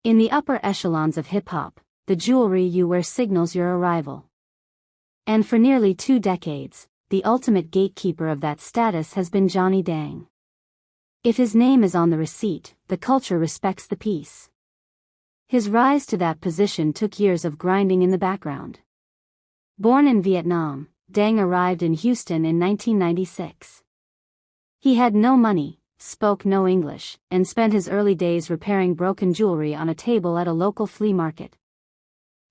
In the upper echelons of hip-hop, the jewelry you wear signals your arrival. And for nearly 2 decades, the ultimate gatekeeper of that status has been Johnny Dang. If his name is on the receipt, the culture respects the piece. His rise to that position took years of grinding in the background. Born in Vietnam, Dang arrived in Houston in 1996. He had no money, spoke no English, and spent his early days repairing broken jewelry on a table at a local flea market.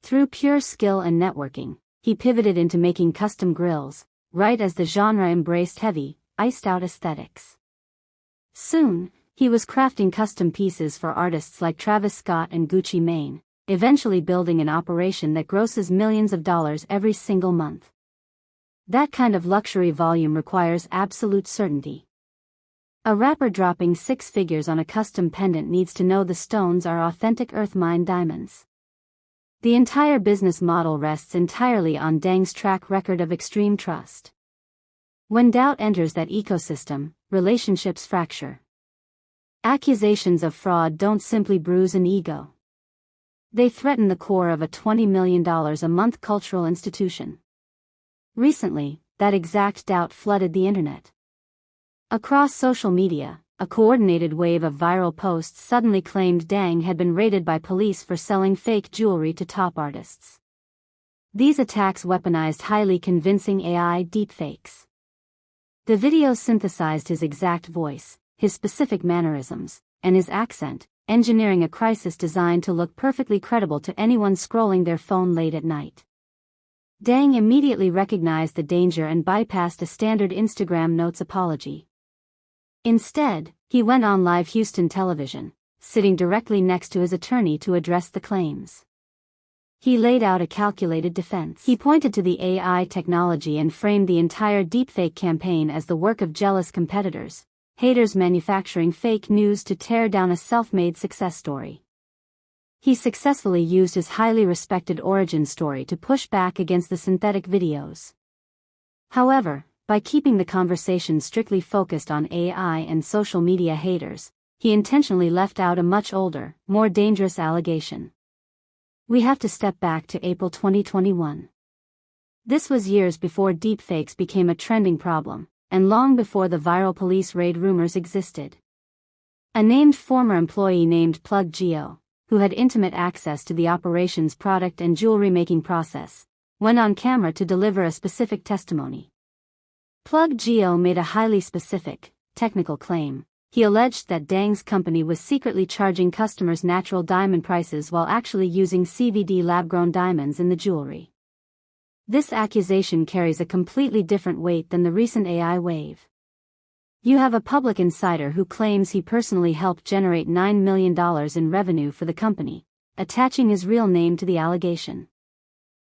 Through pure skill and networking, he pivoted into making custom grills, right as the genre embraced heavy, iced-out aesthetics. Soon, he was crafting custom pieces for artists like Travis Scott and Gucci Mane, eventually building an operation that grosses millions of dollars every single month. That kind of luxury volume requires absolute certainty. A rapper dropping 6 figures on a custom pendant needs to know the stones are authentic earth-mined diamonds. The entire business model rests entirely on Dang's track record of extreme trust. When doubt enters that ecosystem, relationships fracture. Accusations of fraud don't simply bruise an ego. They threaten the core of a $20 million a month cultural institution. Recently, that exact doubt flooded the internet. Across social media, a coordinated wave of viral posts suddenly claimed Dang had been raided by police for selling fake jewelry to top artists. These attacks weaponized highly convincing AI deepfakes. The videos synthesized his exact voice, his specific mannerisms, and his accent, engineering a crisis designed to look perfectly credible to anyone scrolling their phone late at night. Dang immediately recognized the danger and bypassed a standard Instagram Notes apology. Instead, he went on live Houston television, sitting directly next to his attorney to address the claims. He laid out a calculated defense. He pointed to the AI technology and framed the entire deepfake campaign as the work of jealous competitors, haters manufacturing fake news to tear down a self-made success story. He successfully used his highly respected origin story to push back against the synthetic videos. However, by keeping the conversation strictly focused on AI and social media haters, he intentionally left out a much older, more dangerous allegation. We have to step back to April 2021. This was years before deepfakes became a trending problem, and long before the viral police raid rumors existed. A named former employee named Plug Geo, who had intimate access to the operation's product and jewelry-making process, went on camera to deliver a specific testimony. Plug Geo made a highly specific, technical claim. He alleged that Dang's company was secretly charging customers natural diamond prices while actually using CVD lab-grown diamonds in the jewelry. This accusation carries a completely different weight than the recent AI wave. You have a public insider who claims he personally helped generate $9 million in revenue for the company, attaching his real name to the allegation.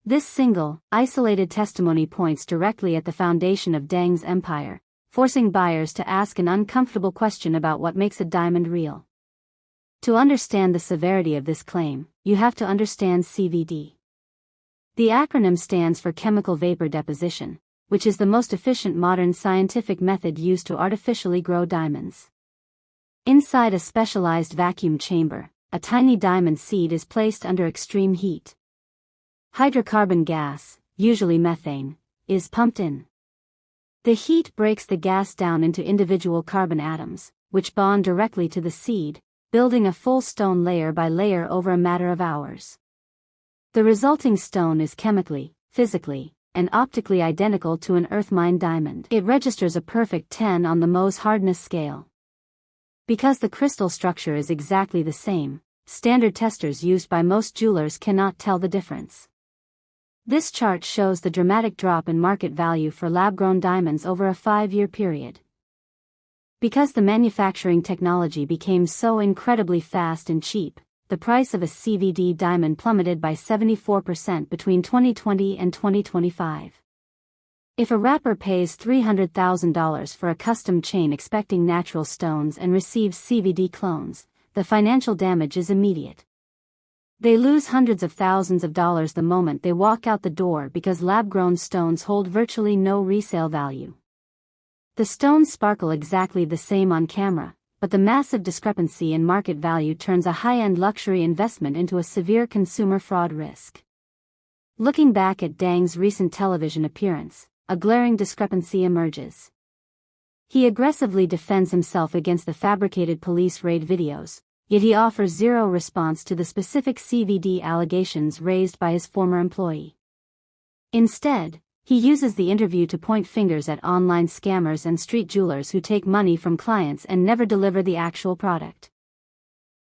This single, isolated testimony points directly at the foundation of Dang's empire, forcing buyers to ask an uncomfortable question about what makes a diamond real. To understand the severity of this claim, you have to understand CVD. The acronym stands for chemical vapor deposition, which is the most efficient modern scientific method used to artificially grow diamonds. Inside a specialized vacuum chamber, a tiny diamond seed is placed under extreme heat. Hydrocarbon gas, usually methane, is pumped in. The heat breaks the gas down into individual carbon atoms, which bond directly to the seed, building a full stone layer by layer over a matter of hours. The resulting stone is chemically, physically, and optically identical to an earth-mined diamond. It registers a perfect 10 on the Mohs hardness scale. Because the crystal structure is exactly the same, standard testers used by most jewelers cannot tell the difference. This chart shows the dramatic drop in market value for lab-grown diamonds over a 5-year period. Because the manufacturing technology became so incredibly fast and cheap, the price of a CVD diamond plummeted by 74% between 2020 and 2025. If a rapper pays $300,000 for a custom chain expecting natural stones and receives CVD clones, the financial damage is immediate. They lose hundreds of thousands of dollars the moment they walk out the door because lab-grown stones hold virtually no resale value. The stones sparkle exactly the same on camera, but the massive discrepancy in market value turns a high-end luxury investment into a severe consumer fraud risk. Looking back at Dang's recent television appearance, a glaring discrepancy emerges. He aggressively defends himself against the fabricated police raid videos, yet he offers zero response to the specific CVD allegations raised by his former employee. Instead, he uses the interview to point fingers at online scammers and street jewelers who take money from clients and never deliver the actual product.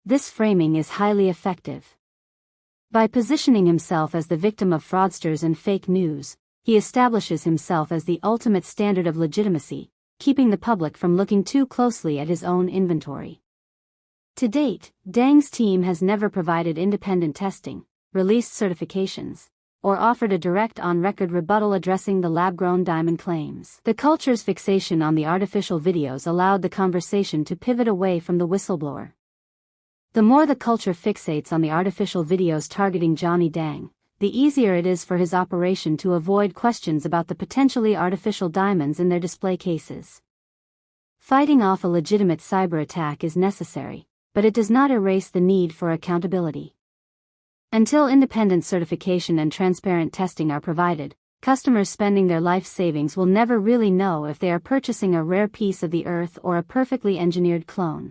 This framing is highly effective. By positioning himself as the victim of fraudsters and fake news, he establishes himself as the ultimate standard of legitimacy, keeping the public from looking too closely at his own inventory. To date, Dang's team has never provided independent testing, released certifications, or offered a direct on-record rebuttal addressing the lab-grown diamond claims. The culture's fixation on the artificial videos allowed the conversation to pivot away from the whistleblower. The more the culture fixates on the artificial videos targeting Johnny Dang, the easier it is for his operation to avoid questions about the potentially artificial diamonds in their display cases. Fighting off a legitimate cyber attack is necessary, but it does not erase the need for accountability. Until independent certification and transparent testing are provided, customers spending their life savings will never really know if they are purchasing a rare piece of the earth or a perfectly engineered clone.